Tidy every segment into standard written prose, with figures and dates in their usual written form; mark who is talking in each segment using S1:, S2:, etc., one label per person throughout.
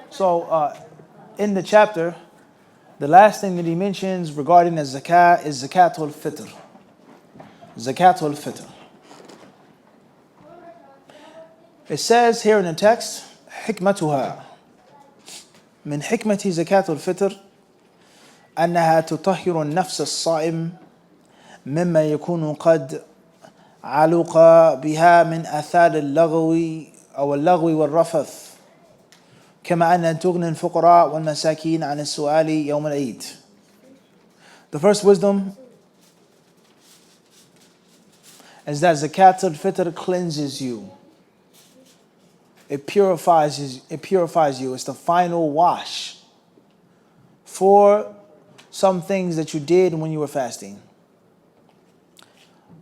S1: So in the chapter, the last thing that he mentions regarding the zakat is zakat al-Fitr. Zakat al-Fitr. It says here in the text, حكمتها من حكمة زكاة الفطر أنها تطهر النفس الصائم مما يكون قد علق بها من آثار اللغو أو اللغو والرفث كما أن تغني الفقراء والمساكين عن السؤال يوم العيد. The first wisdom is that zakat al-fitr cleanses you. It purifies you. It's the final wash for some things that you did when you were fasting.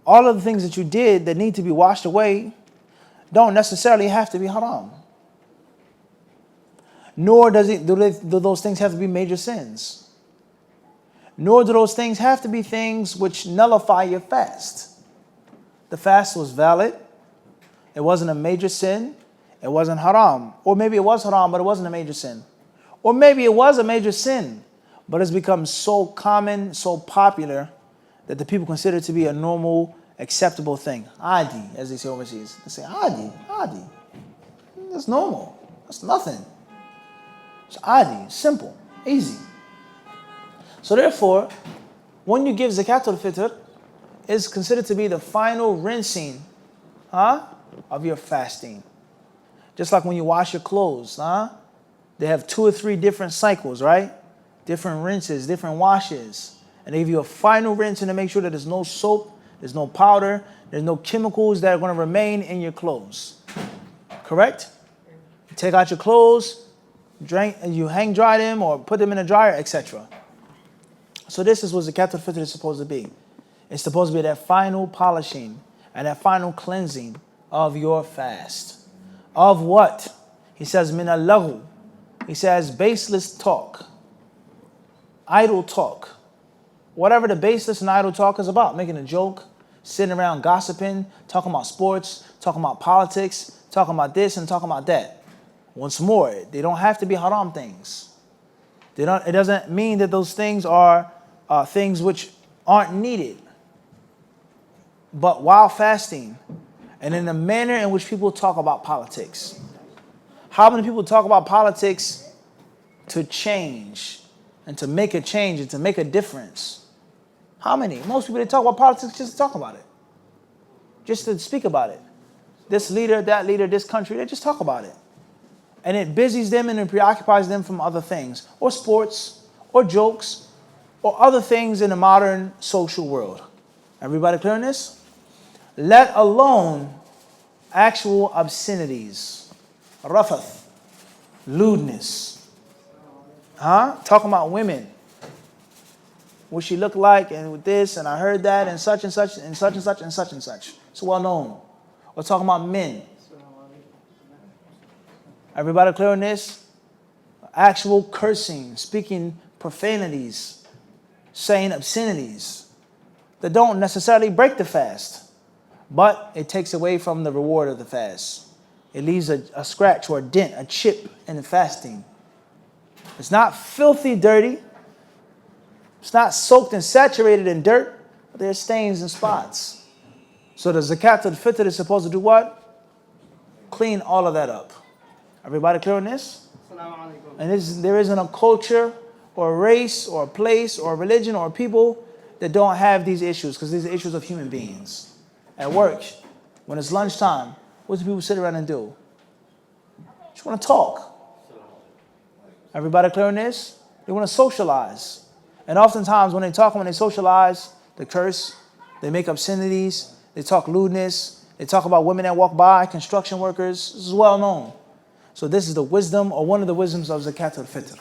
S1: All of the things that you did that need to be washed away don't necessarily have to be haram. Nor do those things have to be major sins. Nor do those things have to be things which nullify your fast. The fast was valid. It wasn't a major sin. It wasn't haram. Or maybe it was haram, but it wasn't a major sin. Or maybe it was a major sin, but it's become so common, so popular, that the people consider it to be a normal, acceptable thing. Adi, as they say overseas. They say, adi. That's normal. That's nothing. It's adi, simple, easy. So therefore, when you give zakat al-fitr, it's considered to be the final rinsing of your fasting. Just like when you wash your clothes, they have 2 or 3 different cycles, right? Different rinses, different washes. And they give you a final rinse to make sure that there's no soap, there's no powder, there's no chemicals that are going to remain in your clothes. Correct? You take out your clothes, you hang dry them or put them in a dryer, etc. So this is what zakat al-fitr is supposed to be. It's supposed to be that final polishing and that final cleansing of your fast. Of what? He says, min al-laghu. He says, baseless talk. Idle talk. Whatever the baseless and idle talk is about. Making a joke, sitting around gossiping, talking about sports, talking about politics, talking about this and talking about that. Once more, they don't have to be haram things. It doesn't mean that those things are things which aren't needed. But while fasting, and in the manner in which people talk about politics. How many people talk about politics to change and to make a change and to make a difference? How many? Most people, they talk about politics just to talk about it. Just to speak about it. This leader, that leader, this country, they just talk about it. And it busies them and it preoccupies them from other things. Or sports, or jokes, or other things in the modern social world. Everybody clear on this? Let alone actual obscenities, rafath, lewdness. Talking about women. What she looked like and with this and I heard that and such and such and such and such and such and such. It's well known. We're talking about men. Everybody clear on this? Actual cursing, speaking profanities, saying obscenities that don't necessarily break the fast. But it takes away from the reward of the fast. It leaves a scratch or a dent, a chip in the fasting. It's not filthy dirty. It's not soaked and saturated in dirt, but there's stains and spots. So the zakat al-fitr is supposed to do what? Clean all of that up. Everybody clear on this? And there isn't a culture or a race or a place or a religion or people that don't have these issues, because these are issues of human beings. At work, when it's lunchtime, what do people sit around and do? Just want to talk. Everybody clear on this? They want to socialize. And oftentimes when they talk, when they socialize, they curse, they make obscenities, they talk lewdness, they talk about women that walk by, construction workers. This is well known. So this is the wisdom, or one of the wisdoms of zakat al-fitr.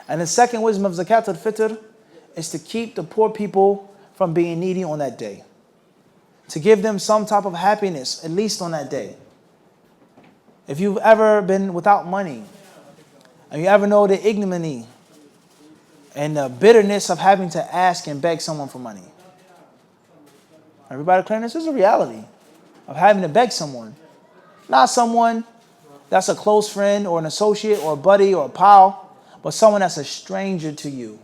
S1: And the second wisdom of zakat al-fitr is to keep the poor people from being needy on that day. To give them some type of happiness, at least on that day. If you've ever been without money, and you ever know the ignominy and the bitterness of having to ask and beg someone for money. Everybody clear? This is a reality of having to beg someone. Not someone that's a close friend or an associate or a buddy or a pal, but someone that's a stranger to you.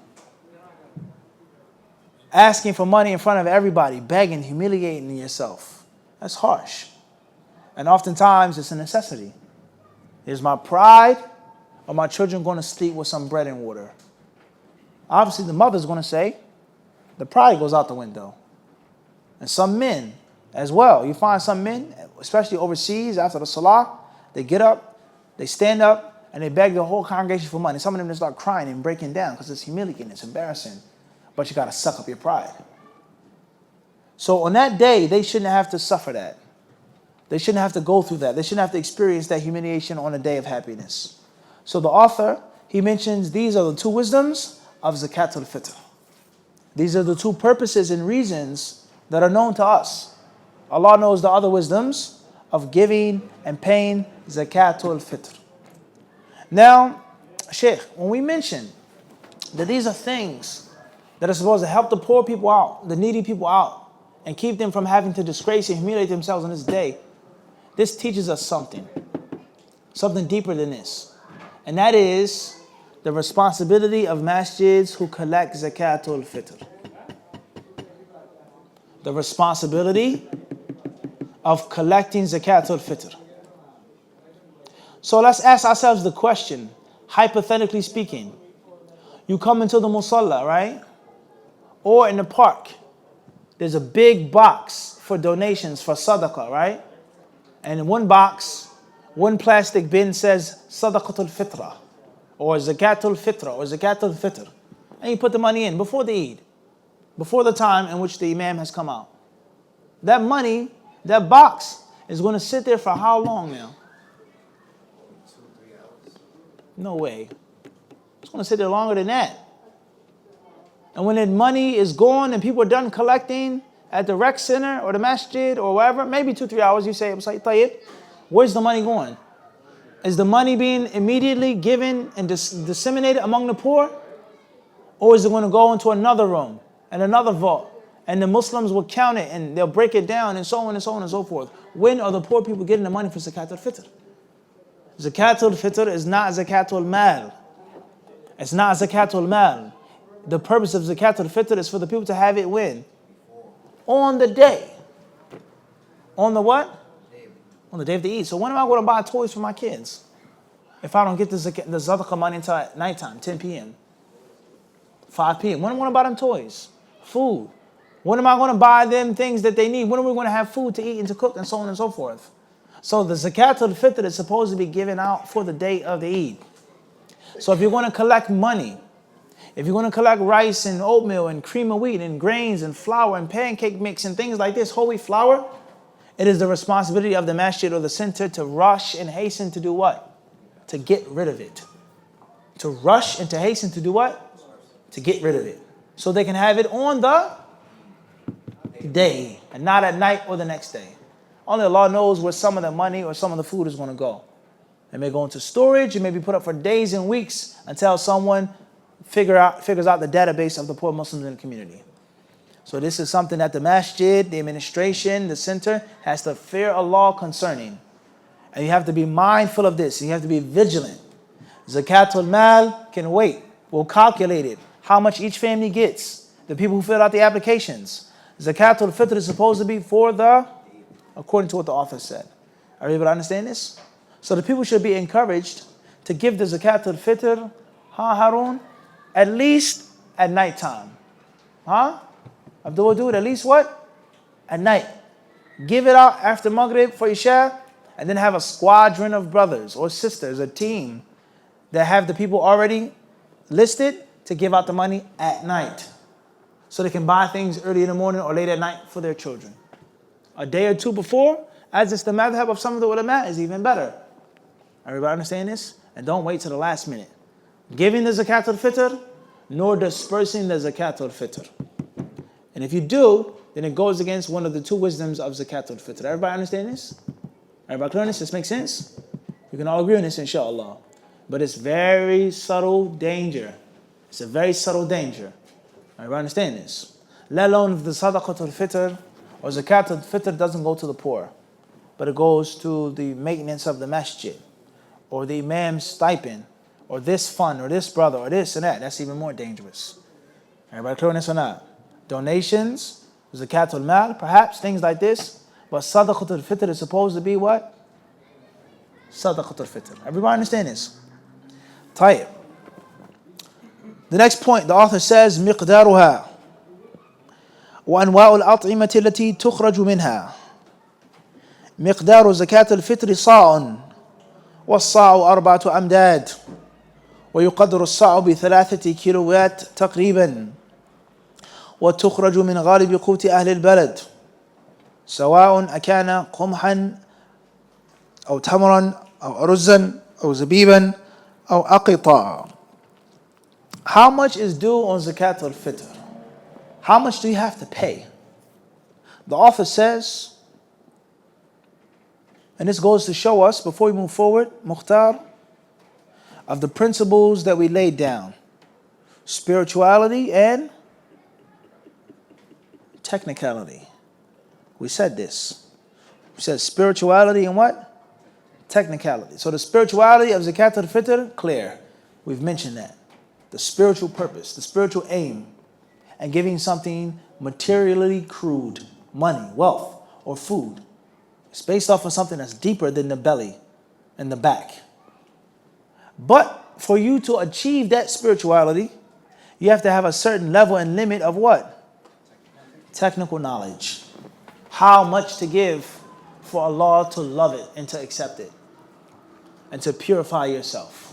S1: Asking for money in front of everybody, begging, humiliating yourself. That's harsh. And oftentimes it's a necessity. Is my pride or my children going to sleep with some bread and water? Obviously the mother's going to say, the pride goes out the window. And some men as well. You find some men, especially overseas after the salah, they get up, they stand up, and they beg the whole congregation for money. Some of them just start crying and breaking down because it's humiliating, it's embarrassing. But you got to suck up your pride. So on that day, they shouldn't have to suffer that. They shouldn't have to go through that. They shouldn't have to experience that humiliation on a day of happiness. So the author, he mentions these are the two wisdoms of Zakat al-Fitr. These are the two purposes and reasons that are known to us. Allah knows the other wisdoms of giving and paying Zakat al-Fitr. Now, Sheikh, when we mention that these are things that are supposed to help the poor people out, the needy people out, and keep them from having to disgrace and humiliate themselves on this day, this teaches us something deeper than this. And that is the responsibility of masjids who collect Zakat al-Fitr. The responsibility of collecting Zakat al-Fitr. So let's ask ourselves the question, hypothetically speaking. You come into the musalla, right? Or in the park. There's a big box for donations for sadaqah, right? And in one box, one plastic bin says Sadaqatul Fitra or Zakatul Fitra or Zakatul Fitr. And you put the money in before the Eid, before the time in which the Imam has come out. That money, that box is going to sit there for how long now? 2-3 hours. No way. It's going to sit there longer than that. And when that money is gone and people are done collecting at the rec center or the masjid or wherever, maybe 2-3 hours, you say, Tayyib, where's the money going? Is the money being immediately given and disseminated among the poor? Or is it going to go into another room and another vault? And the Muslims will count it and they'll break it down and so on and so on and so forth. When are the poor people getting the money for Zakat al-Fitr? Zakat al-Fitr is not Zakat al-Mal. It's not Zakat al-Mal. The purpose of Zakat al-Fitr is for the people to have it when? On the day. On the what? On the day of the Eid. So when am I going to buy toys for my kids? If I don't get the Zadaqah money until at nighttime, 10 p.m., 5 p.m. When am I going to buy them toys? Food. When am I going to buy them things that they need? When are we going to have food to eat and to cook and so on and so forth? So the Zakat al-Fitr is supposed to be given out for the day of the Eid. So if you're going to collect money, if you're going to collect rice and oatmeal and cream of wheat and grains and flour and pancake mix and things like this, whole wheat flour, it is the responsibility of the masjid or the center to rush and hasten to do what? To get rid of it. To rush and to hasten to do what? To get rid of it. So they can have it on the day and not at night or the next day. Only Allah knows where some of the money or some of the food is going to go. It may go into storage. It may be put up for days and weeks until someone figures out the database of the poor Muslims in the community. So this is something that the masjid, the administration, the center has to fear Allah concerning. And you have to be mindful of this. You have to be vigilant. Zakatul Mal can wait. We'll calculate it. How much each family gets. The people who fill out the applications. Zakatul Fitr is supposed to be for according to what the author said. Are you able to understand this? So the people should be encouraged to give the Zakatul Fitr, Harun, at least at nighttime. Abdullah, do it at least what? At night. Give it out after Maghrib for Isha, and then have a squadron of brothers or sisters, a team that have the people already listed to give out the money at night. So they can buy things early in the morning or late at night for their children. A day or two before, as it's the madhab of some of the ulama, is even better. Everybody understand this? And don't wait till the last minute. Giving the Zakat al-Fitr, nor dispersing the Zakat al-Fitr. And if you do, then it goes against one of the two wisdoms of Zakat al-Fitr. Everybody understand this? Everybody clear on this? This makes sense? We can all agree on this, inshallah. But it's very subtle danger. It's a very subtle danger. Everybody understand this? Let alone if the Sadaqat al-Fitr or Zakat al-Fitr doesn't go to the poor, but it goes to the maintenance of the masjid. or the imam's stipend, or this fund, or this brother, or this and that. That's even more dangerous. Everybody clear on this or not? Donations, zakatul mal, perhaps things like this. But sadaqatul fitr is supposed to be what? Sadaqatul fitr. Everybody understand this? Tayyib. The next point, the author says, مقدارها وأنواع الأطعمة التي تخرج منها. مقدار زكاة الفطر صاع والصاع 4 أمداد ويقدر الصاع ب3 كيلوات تقريبا وتخرج من غالب قوت أهل البلد سواء أكان قمحا أو تمرا أو أرزا أو زبيبا أو أقطا. How much is due on zakat al-fitr? How much do you have to pay? The author says, and this goes to show us, before we move forward, Mukhtar, of the principles that we laid down. Spirituality and technicality. We said this. We said spirituality and what? Technicality. So the spirituality of zakat al-fitr, clear. We've mentioned that. The spiritual purpose, the spiritual aim, and giving something materially crude, money, wealth, or food. It's based off of something that's deeper than the belly and the back. But for you to achieve that spirituality, you have to have a certain level and limit of what? Technical knowledge. How much to give for Allah to love it and to accept it and to purify yourself.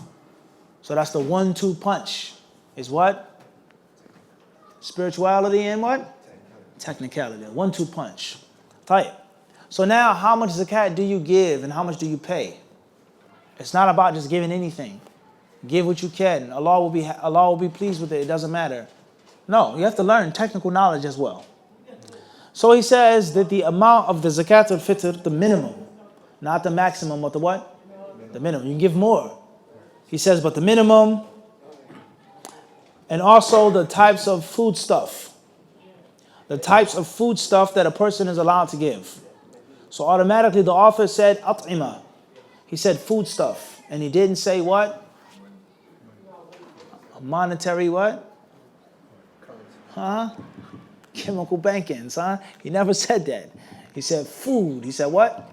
S1: So that's the 1-2 punch. Is what? Spirituality and what? Technicality. 1-2 punch. Tayyib. So now, how much zakat do you give and how much do you pay? It's not about just giving anything. Give what you can. Allah will be pleased with it. It doesn't matter. No, you have to learn technical knowledge as well. So he says that the amount of the zakat al-fitr, the minimum, not the maximum, but the what? The minimum. You can give more. He says, but the minimum, and also the types of food stuff. The types of food stuff that a person is allowed to give. So automatically the author said at'ima. He said food stuff. And he didn't say what? A monetary what? Huh? Chemical bankings, huh? He never said that. He said food. He said what?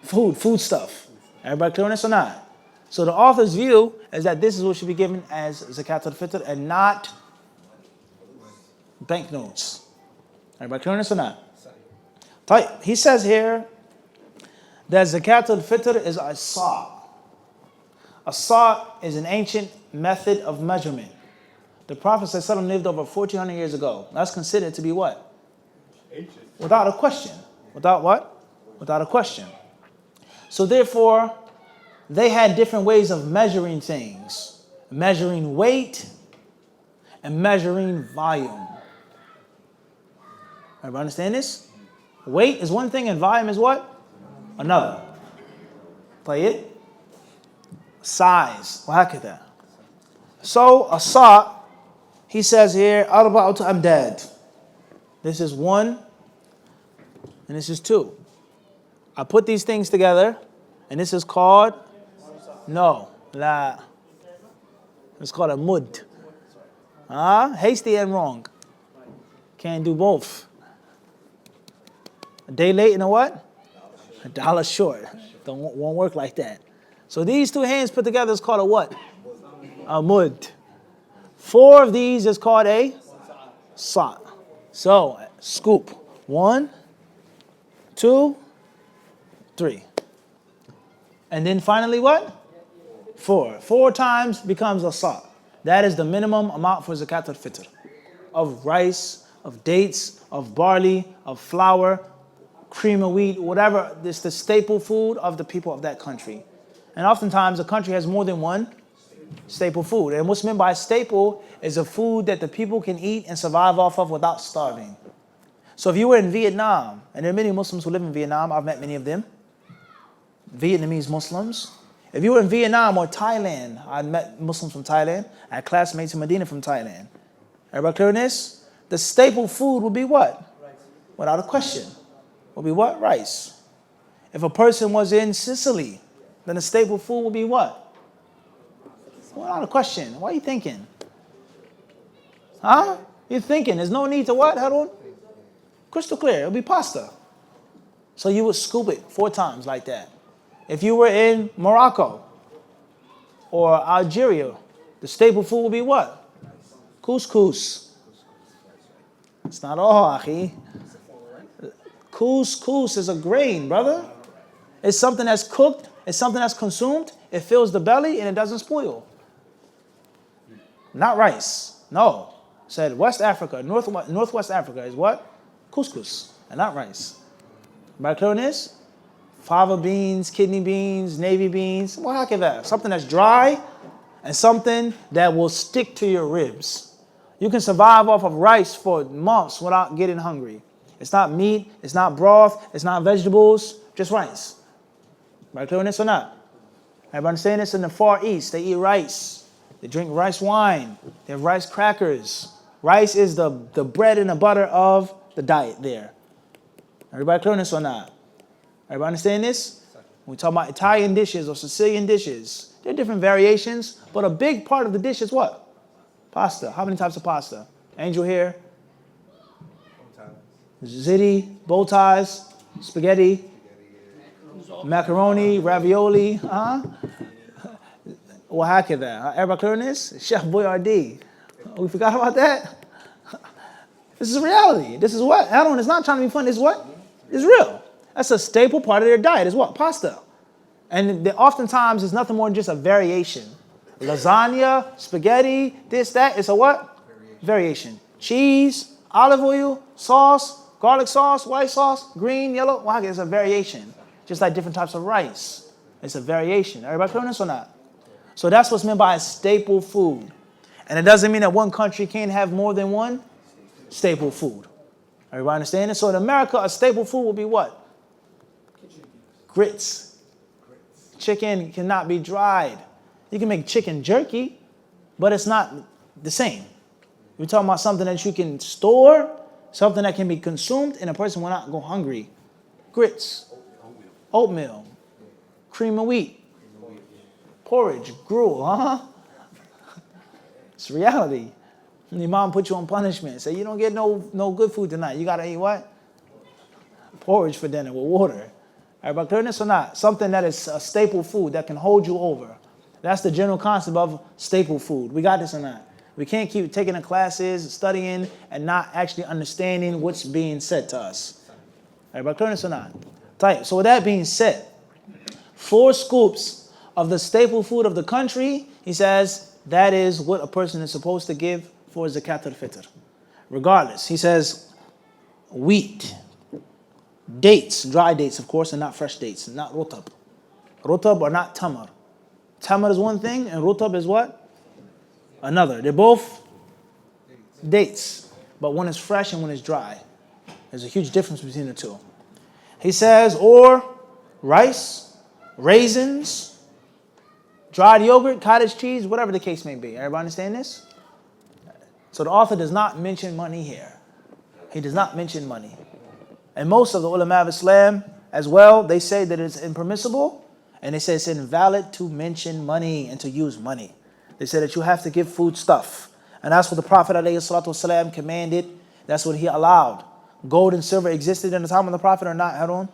S1: Food stuff. Everybody clear on this or not? So the author's view is that this is what should be given as zakat al-fitr and not banknotes. Everybody clear on this or not? He says here that zakat al-fitr is a sa'. A sa' is an ancient method of measurement. The Prophet ﷺ lived over 1400 years ago. That's considered to be what? Ancient. Without a question. Without what? Without a question. So therefore, they had different ways of measuring things. Measuring weight and measuring volume. Everybody understand this? Weight is one thing and volume is what? Another. Play it. Size. وهكذا. So a sa', he says here, arba'atu amdad. This is 1 and this is 2. I put these things together and this is called, no, la. It's called a mud. Hasty and wrong. Can't do both. A day late and a what? $1 short. Won't work like that. So these 2 hands put together is called a what? A mud. 4 of these is called a sa'. So scoop. 1, 2, 3. And then finally what? 4. 4 times becomes a sa'. That is the minimum amount for zakat al-fitr. Of rice, of dates, of barley, of flour, cream of wheat, whatever. It's the staple food of the people of that country. And oftentimes a country has more than one staple food. And what's meant by staple is a food that the people can eat and survive off of without starving. So if you were in Vietnam, and there are many Muslims who live in Vietnam, I've met many of them, Vietnamese Muslims. If you were in Vietnam or Thailand, I met Muslims from Thailand. I had classmates in Medina from Thailand. Everybody clear on this? The staple food would be what? Rice. Without a question. Would be what? Rice. If a person was in Sicily, then the staple food will be what? Well, not a question. Why are you thinking? Huh? You're thinking. There's no need to what, Harun? Crystal clear. It'll be pasta. So you would scoop it 4 times like that. If you were in Morocco or Algeria, the staple food would be what? Couscous. It's not all, akhi. Couscous is a grain, brother. It's something that's cooked. It's something that's consumed. It fills the belly and it doesn't spoil. Not rice. No. Said West Africa, Northwest Africa is what? Couscous and not rice. By clear on this? Fava beans, kidney beans, navy beans. What heck is that? Something that's dry and something that will stick to your ribs. You can survive off of rice for months without getting hungry. It's not meat, it's not broth, it's not vegetables, just rice. Right, clear on this or not? Everybody understand this? In the Far East, they eat rice. They drink rice wine. They have rice crackers. Rice is the bread and the butter of the diet there. Everybody clear on this or not? Everybody understand this? When we talk about Italian dishes or Sicilian dishes, there are different variations, but a big part of the dish is what? Pasta. How many types of pasta? Angel hair, ziti, bow ties, spaghetti, macaroni, ravioli, What happened there? Everybody clear on this? Chef Boyardee. We forgot about that? This is reality. This is what? Hold on, it's not trying to be funny. It's what? It's real. That's a staple part of their diet is what? Pasta. And oftentimes it's nothing more than just a variation. Lasagna, spaghetti, this, that. It's a what? Variation. Cheese, olive oil, sauce, garlic sauce, white sauce, green, yellow. Wow, it's a variation. Just like different types of rice. It's a variation. Everybody clear on this or not? So that's what's meant by a staple food. And it doesn't mean that one country can't have more than one staple food. Everybody understand this? So in America, a staple food will be what? Grits. Chicken cannot be dried. You can make chicken jerky, but it's not the same. We're talking about something that you can store, something that can be consumed, and a person will not go hungry. Grits, oatmeal, cream of wheat, porridge, gruel, It's reality. Your mom put you on punishment. Say, you don't get no good food tonight. You got to eat what? Porridge for dinner with water. Everybody clear this or not? Something that is a staple food that can hold you over. That's the general concept of staple food. We got this or not? We can't keep taking the classes, studying, and not actually understanding what's being said to us. Everybody clear this or not? Tight. So with that being said, 4 scoops of the staple food of the country, he says, that is what a person is supposed to give for Zakat al-Fitr. Regardless, he says, wheat, dates, dry dates, of course, and not fresh dates, not rutab. Rutab or not tamar. Tamar is one thing, and rutab is what? Another. They're both dates, but one is fresh and one is dry. There's a huge difference between the two. He says, or rice, raisins, dried yogurt, cottage cheese, whatever the case may be. Everybody understand this? So the author does not mention money here. He does not mention money. And most of the ulama of Islam as well, they say that it's impermissible, and they say it's invalid to mention money and to use money. They say that you have to give food stuff. And that's what the Prophet ﷺ commanded. That's what he allowed. Gold and silver existed in the time of the Prophet or not, Harun?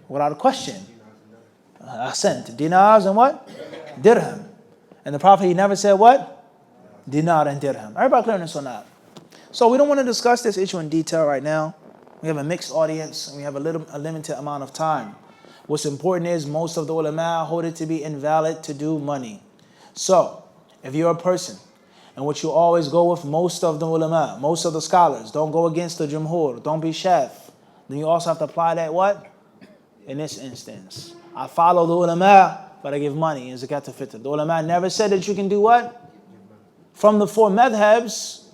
S1: Without a question. Ahsant. Dinars and what? Dirham. And the Prophet, he never said what? Dinar and dirham. Everybody clear on this or not? So we don't want to discuss this issue in detail right now. We have a mixed audience and we have a limited amount of time. What's important is most of the ulama hold it to be invalid to do money. So if you're a person and what you always go with most of the ulama, most of the scholars, don't go against the jumhur, don't be shaf, then you also have to apply that what? In this instance, I follow the ulama, but I give money in Zakat al-Fitr. The ulama never said that you can do what? From the 4 madhabs,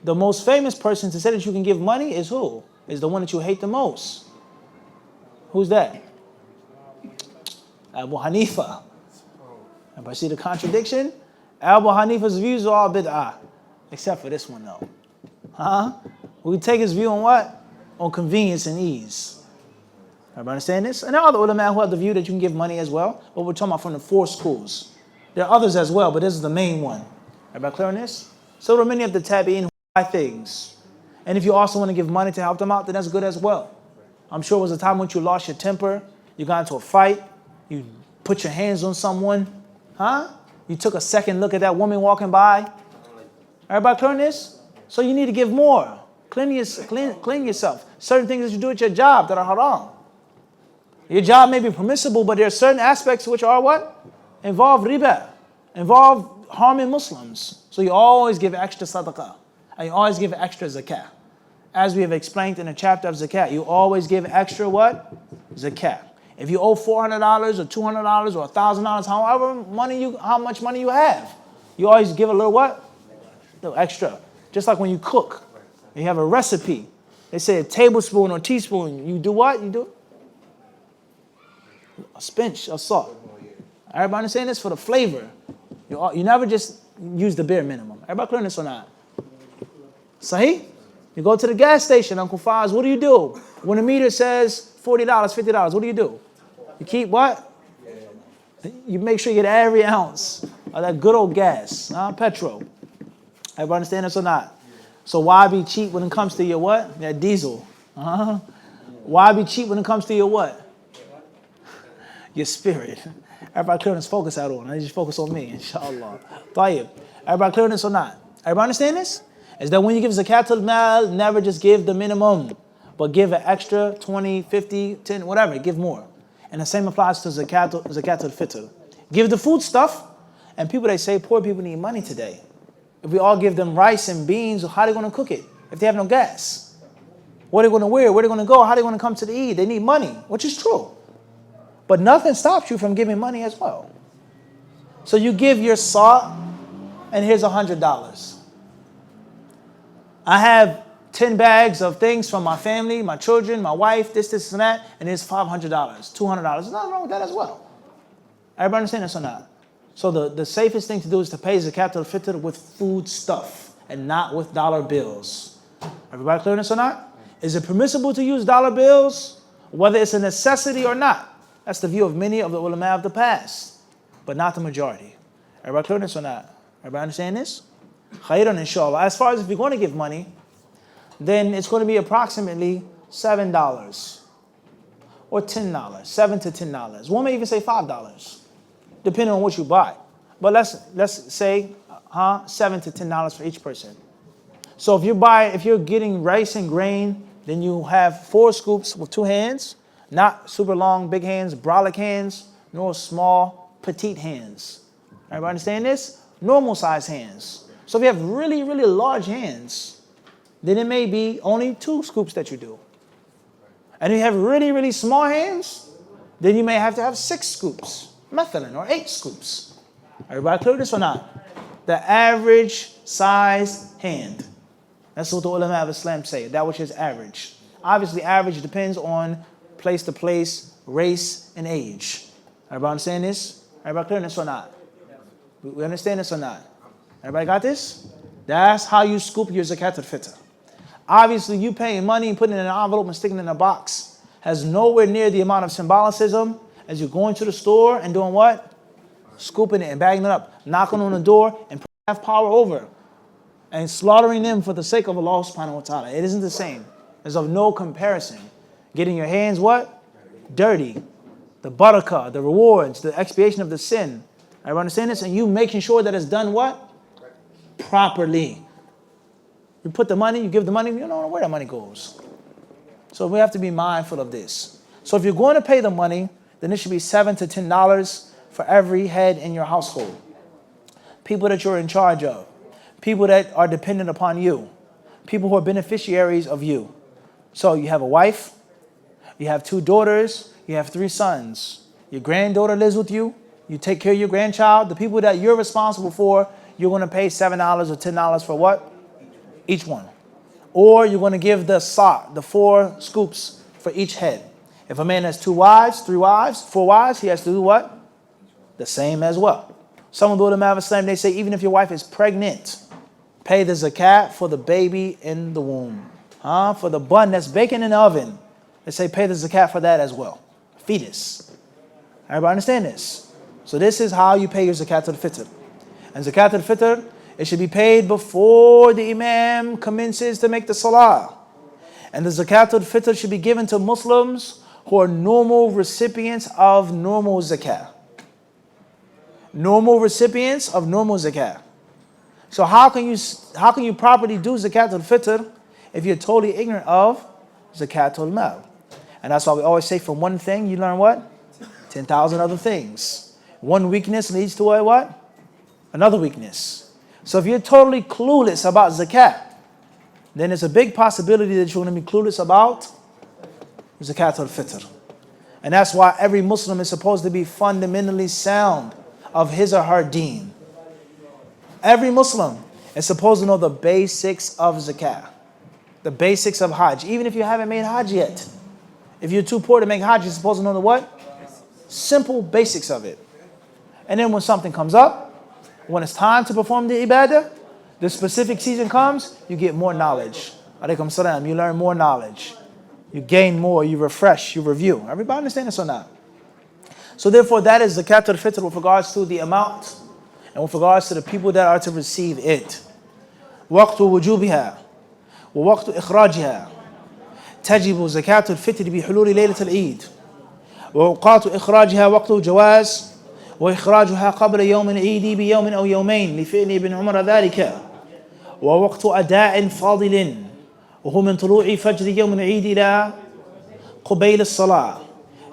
S1: the most famous person to say that you can give money is who? Is the one that you hate the most. Who's that? Abu Hanifa. Everybody see the contradiction? Abu Hanifa's views are all bid'ah. Except for this one though. We take his view on what? On convenience and ease. Everybody understand this? And there are other ulama who have the view that you can give money as well, but we're talking about from the 4 schools. There are others as well, but this is the main one. Everybody clear on this? So there are many of the tabi'in who buy things. And if you also want to give money to help them out, then that's good as well. I'm sure it was a time when you lost your temper, you got into a fight, you put your hands on someone, you took a second look at that woman walking by. Everybody clear on this? So you need to give more. Clean yourself. Certain things that you do at your job that are haram. Your job may be permissible, but there are certain aspects which are what? Involve riba, involve harming Muslims. So you always give extra sadaqah, and you always give extra zakah. As we have explained in the chapter of zakat, you always give extra what? Zakat. If you owe $400 or $200 or $1,000, how much money you have, you always give a little what? A little extra. Just like when you cook, you have a recipe. They say a tablespoon or teaspoon. You do what? You do a pinch of salt. Everybody understand this? For the flavor. You never just use the bare minimum. Everybody clear this or not? Sahih? You go to the gas station, Uncle Faz, what do? When the meter says $40, $50, what do? You keep what? You make sure you get every ounce of that good old gas, petrol. Everybody understand this or not? So why be cheap when it comes to your what? That diesel. Why be cheap when it comes to your what? Your spirit. Everybody clear this? Focus out on. I just focus on me, inshallah. Tayyib. Everybody clear this or not? Everybody understand this? Is that when you give zakat al-mal, never just give the minimum, but give an extra 20, 50, 10, whatever, give more. And the same applies to zakat al-Fitr. Give the food stuff, and people, they say poor people need money today. If we all give them rice and beans, how are they going to cook it if they have no gas? What are they going to wear? Where are they going to go? How are they going to come to the Eid? They need money, which is true. But nothing stops you from giving money as well. So you give your salt, and here's $100. I have 10 bags of things from my family, my children, my wife, this, and that, and it's $500, $200. There's nothing wrong with that as well. Everybody understand this or not? So the safest thing to do is to pay zakat al-fitr with food stuff and not with dollar bills. Everybody clear this or not? Is it permissible to use dollar bills, whether it's a necessity or not? That's the view of many of the ulama of the past, but not the majority. Everybody clear this or not? Everybody understand this? Khairan, inshallah. As far as if you're going to give money, then it's going to be approximately $7 or $10, $7 to $10. One may even say $5, depending on what you buy. But let's say $7 to $10 for each person. So if you're getting rice and grain, then you have 4 scoops with 2 hands, not super long, big hands, brolic hands, nor small, petite hands. Everybody understand this? Normal size hands. So if you have really, really large hands, then it may be only 2 scoops that you do. And if you have really, really small hands, then you may have to have 6 scoops, mathalan, or 8 scoops. Everybody clear this or not? The average size hand. That's what the ulama of Islam say, that which is average. Obviously, average depends on place to place, race, and age. Everybody understand this? Everybody clear this or not? We understand this or not? Everybody got this? That's how you scoop your zakat al-fitr. Obviously, you paying money and putting it in an envelope and sticking it in a box has nowhere near the amount of symbolicism as you're going to the store and doing what? Scooping it and bagging it up, knocking on the door and have power over and slaughtering them for the sake of Allah subhanahu wa ta'ala. It isn't the same. It's of no comparison. Getting your hands what? Dirty. The barakah, the rewards, the expiation of the sin. Everybody understand this? And you making sure that it's done what? Properly. You put the money, you give the money, you don't know where that money goes. So we have to be mindful of this. So if you're going to pay the money, then it should be $7 to $10 for every head in your household. People that you're in charge of. People that are dependent upon you. People who are beneficiaries of you. So you have a wife, you have 2 daughters, you have 3 sons. Your granddaughter lives with you. You take care of your grandchild. The people that you're responsible for, you're going to pay $7 or $10 for what? Each one. Or you're going to give the 4 scoops for each head. If a man has 2 wives, 3 wives, 4 wives, he has to do what? The same as well. Some of the ulama of Islam, they say even if your wife is pregnant, pay the zakat for the baby in the womb. For the bun that's baking in the oven. They say pay the zakat for that as well. Fetus. Everybody understand this? So this is how you pay your zakat al-Fitr. And zakat al-Fitr, it should be paid before the imam commences to make the salah. And the zakat al-Fitr should be given to Muslims who are normal recipients of normal zakat. Normal recipients of normal zakat. So how can you properly do zakat al-Fitr if you're totally ignorant of zakat al-Mal? And that's why we always say from one thing you learn what? 10,000 other things. One weakness leads to a what? Another weakness. So if you're totally clueless about zakat, then it's a big possibility that you're going to be clueless about zakat al-Fitr. And that's why every Muslim is supposed to be fundamentally sound of his or her deen. Every Muslim is supposed to know the basics of zakat, the basics of Hajj. Even if you haven't made Hajj yet, if you're too poor to make Hajj, you're supposed to know the what? Simple basics of it. And then when something comes up, when it's time to perform the ibadah, the specific season comes, you get more knowledge. Alaikum salam, you learn more knowledge. You gain more, you refresh, you review. Everybody understand this or not? So therefore, that is zakat al-Fitr with regards to the amount and with regards to the people that are to receive it. وقت وجوبها ووقت إخراجها تجب زكاة الفطر بحلول ليلة العيد وأوقات إخراجها وقت جواز وإخراجها قبل يوم العيد بيوم أو يومين لفعل ابن عمر ذلك ووقت أداء فاضل وهو من طلوع فجر يوم العيد إلى قبيل الصلاة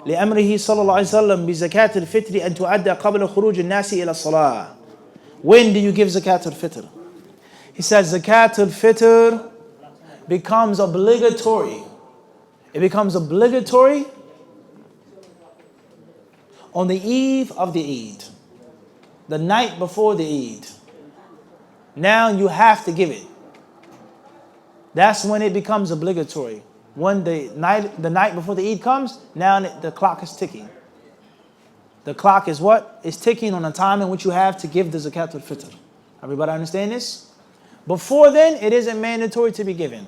S1: لأمره صلى الله عليه وسلم بزكاة الفطر أن تؤدى قبل خروج الناس إلى الصلاة. When do you give zakat al-Fitr? He says zakat al-Fitr becomes obligatory. It becomes obligatory on the eve of the Eid, the night before the Eid. Now you have to give it. That's when it becomes obligatory. When the night before the Eid comes, now the clock is ticking. The clock is what? It's ticking on the time in which you have to give the zakat al-Fitr. Everybody understand this? Before then, it isn't mandatory to be given.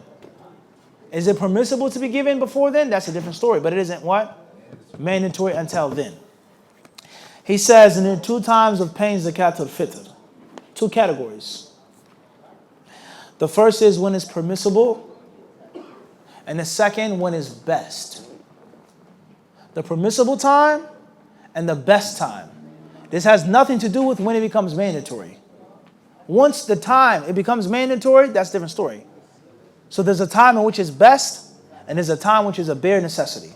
S1: Is it permissible to be given before then? That's a different story. But it isn't what? Mandatory until then. He says, and there are two times of paying zakat al-Fitr. Two categories. The first is when it's permissible, and the second when it's best. The permissible time and the best time. This has nothing to do with when it becomes mandatory. Once the time it becomes mandatory, that's a different story. So there's a time in which it's best, and there's a time which is a bare necessity.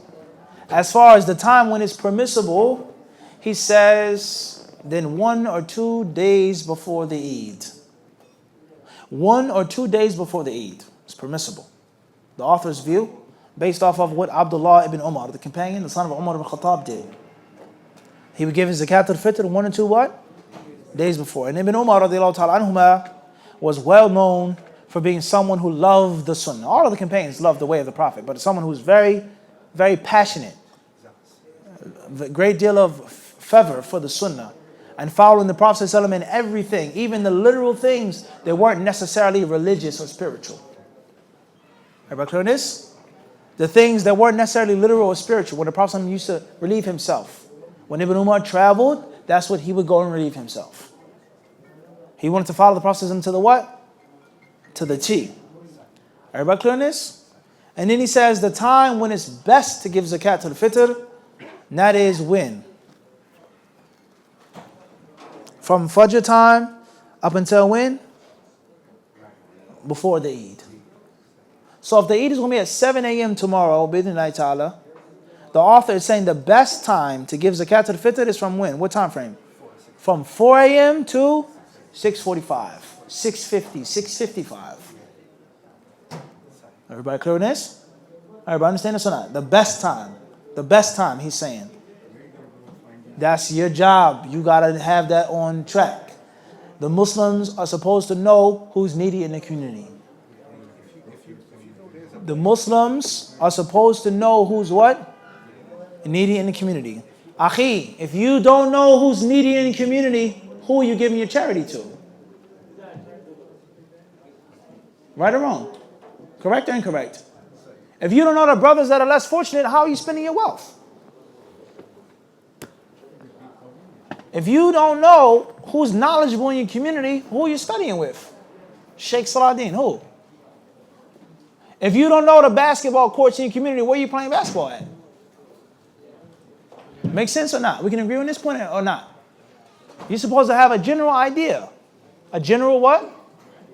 S1: As far as the time when it's permissible, he says, then 1 or 2 days before the Eid. 1 or 2 days before the Eid is permissible. The author's view, based off of what Abdullah ibn Umar, the companion, the son of Umar ibn Khattab, did. He would give his zakat al-Fitr 1 or 2 what? Days before. And Ibn Umar radiallahu ta'ala anhuma was well known for being someone who loved the sunnah. All of the companions loved the way of the Prophet, but someone who's very, very passionate. A great deal of fervor for the sunnah and following the Prophet ﷺ in everything, even the literal things that weren't necessarily religious or spiritual. Everybody clear on this? The things that weren't necessarily literal or spiritual, when the Prophet ﷺ used to relieve himself. When Ibn Umar traveled, that's what he would go and relieve himself. He wanted to follow the Prophet ﷺ to the what? To the T. Everybody clear on this? And then he says the time when it's best to give zakat al-Fitr, and that is when? From Fajr time up until when? Before the Eid. So if the Eid is going to be at 7 a.m. tomorrow, bidhnillahi ta'ala, the author is saying the best time to give zakat al-Fitr is from when? What time frame? From 4 a.m. to 6:45, 6:50, 6:55. Everybody clear on this? Everybody understand this or not? The best time, he's saying. That's your job. You got to have that on track. The Muslims are supposed to know who's needy in the community. The Muslims are supposed to know who's what? Needy in the community. Akhi, if you don't know who's needy in the community, who are you giving your charity to? Right or wrong? Correct or incorrect? If you don't know the brothers that are less fortunate, how are you spending your wealth? If you don't know who's knowledgeable in your community, who are you studying with? Sheikh Saladin, who? If you don't know the basketball courts in your community, where are you playing basketball at? Make sense or not? We can agree on this point or not? You're supposed to have a general idea. A general what?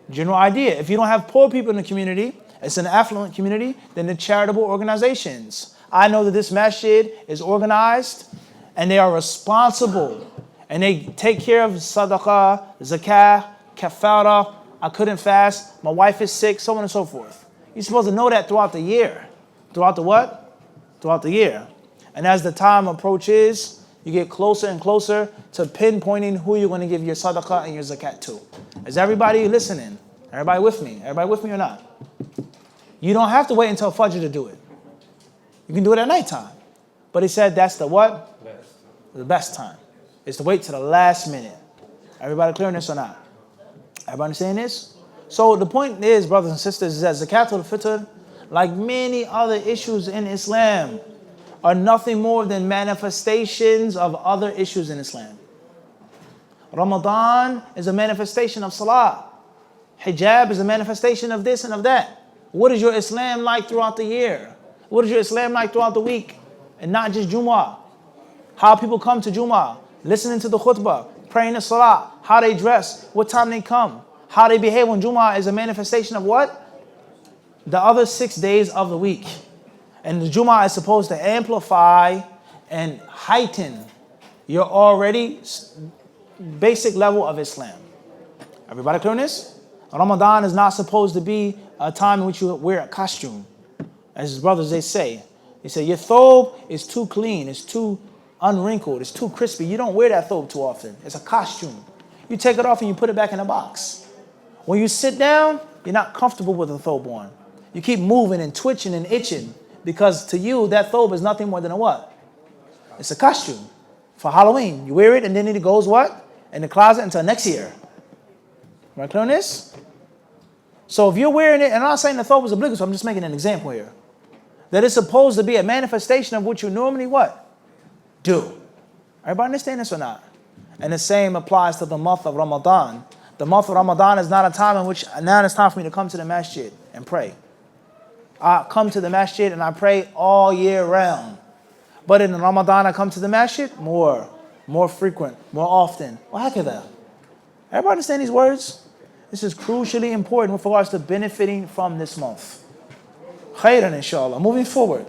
S1: General idea. If you don't have poor people in the community, it's an affluent community, then the charitable organizations. I know that this masjid is organized and they are responsible and they take care of sadaqah, zakah, kafara. I couldn't fast. My wife is sick, so on and so forth. You're supposed to know that throughout the year. Throughout the what? Throughout the year. And as the time approaches, you get closer and closer to pinpointing who you're going to give your sadaqah and your zakat to. Is everybody listening? Everybody with me? Everybody with me or not? You don't have to wait until Fajr to do it. You can do it at nighttime. But he said that's the what? The best time. Is to wait to the last minute. Everybody clear on this or not? Everybody understand this? So the point is, brothers and sisters, is that Zakat al-Fitr, like many other issues in Islam, are nothing more than manifestations of other issues in Islam. Ramadan is a manifestation of Salah. Hijab is a manifestation of this and of that. What is your Islam like throughout the year? What is your Islam like throughout the week? And not just Jumu'ah. How people come to Jumu'ah, listening to the khutbah, praying the Salah, how they dress, what time they come, how they behave on Jumu'ah is a manifestation of what? The other 6 days of the week. And the Jumu'ah is supposed to amplify and heighten your already basic level of Islam. Everybody clear on this? Ramadan is not supposed to be a time in which you wear a costume. As his brothers, they say, your thobe is too clean, it's too unwrinkled, it's too crispy. You don't wear that thobe too often. It's a costume. You take it off and you put it back in a box. When you sit down, you're not comfortable with the thobe on. You keep moving and twitching and itching because to you, that thobe is nothing more than a what? It's a costume for Halloween. You wear it and then it goes what? In the closet until next year. Am I clear on this? So if you're wearing it, and I'm not saying the thobe is obligatory, I'm just making an example here. That it's supposed to be a manifestation of what you normally what? Do. Everybody understand this or not? And the same applies to the month of Ramadan. The month of Ramadan is not a time in which now it's time for me to come to the masjid and pray. I come to the masjid and I pray all year round. But in Ramadan I come to the masjid more frequent, more often. Everybody understand these words? This is crucially important with regards to benefiting from this month. Khairan inshallah. Moving forward.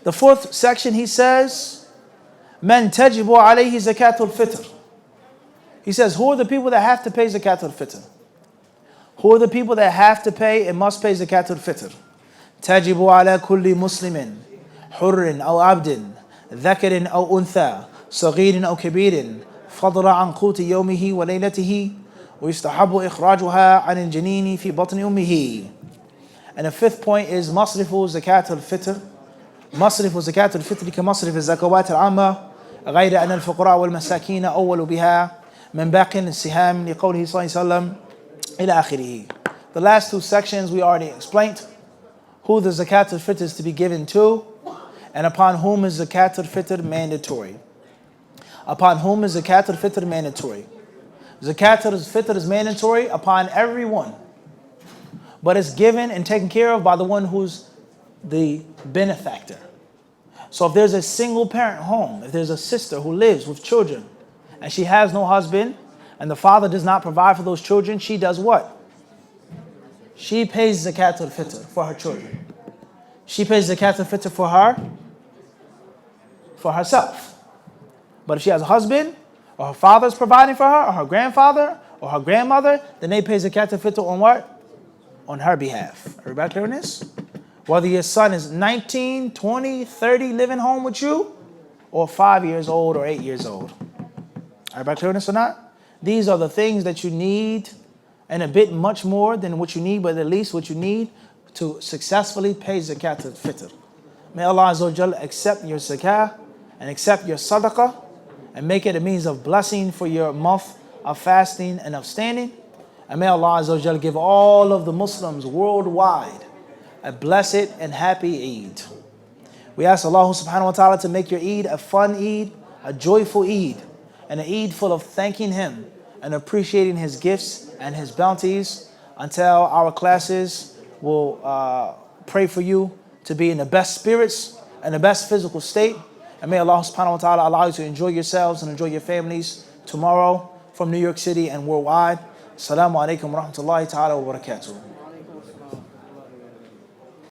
S1: The fourth section he says, Man tajibu alayhi zakatul fitr. He says, who are the people that have to pay zakatul fitr? Who are the people that have to pay and must pay zakatul fitr? Tajibu ala kulli muslimin, hurrin aw abdin, dhakarin aw untha, saghirin aw kabirin, fadla an quti yawmihi wa laylatihi, wa yustahabu ikhrajuha an al-janini fi batni ummihi. And the fifth point is masrifu zakatul fitr. مصرف زكاة الفطر كمصرف الزكوات العامة غير أن الفقراء والمساكين أول بها من باقي السهام لقوله صلى الله عليه وسلم إلى آخره. The last two sections we already explained who the zakat al-fitr is to be given to and upon whom is zakat al-fitr mandatory. Upon whom is zakat al-fitr mandatory. Zakat al-fitr is mandatory upon everyone, but it's given and taken care of by the one who's the benefactor. So if there's a single parent home, if there's a sister who lives with children and she has no husband and the father does not provide for those children, she does what? She pays zakat al-fitr for her children. She pays zakat al-fitr for herself. But if she has a husband or her father's providing for her or her grandfather or her grandmother, then they pay zakat al-fitr on what? On her behalf. Everybody clear on this? Whether your son is 19, 20, 30 living home with you, or 5 years old or 8 years old. Everybody clear on this or not? These are the things that you need, and a bit much more than what you need, but at least what you need to successfully pay zakat al-fitr. May Allah Azza wa Jal accept your zakah and accept your sadaqah and make it a means of blessing for your month of fasting and of standing. And may Allah Azza wa Jal give all of the Muslims worldwide a blessed and happy Eid. We ask Allah subhanahu wa ta'ala to make your Eid a fun Eid, a joyful Eid, and an Eid full of thanking Him and appreciating His gifts and His bounties. Until our classes will pray for you to be in the best spirits and the best physical state. And may Allah subhanahu wa ta'ala allow you to enjoy yourselves and enjoy your families tomorrow from New York City and worldwide. Assalamu alaikum wa rahmatullahi ta'ala wa barakatuh.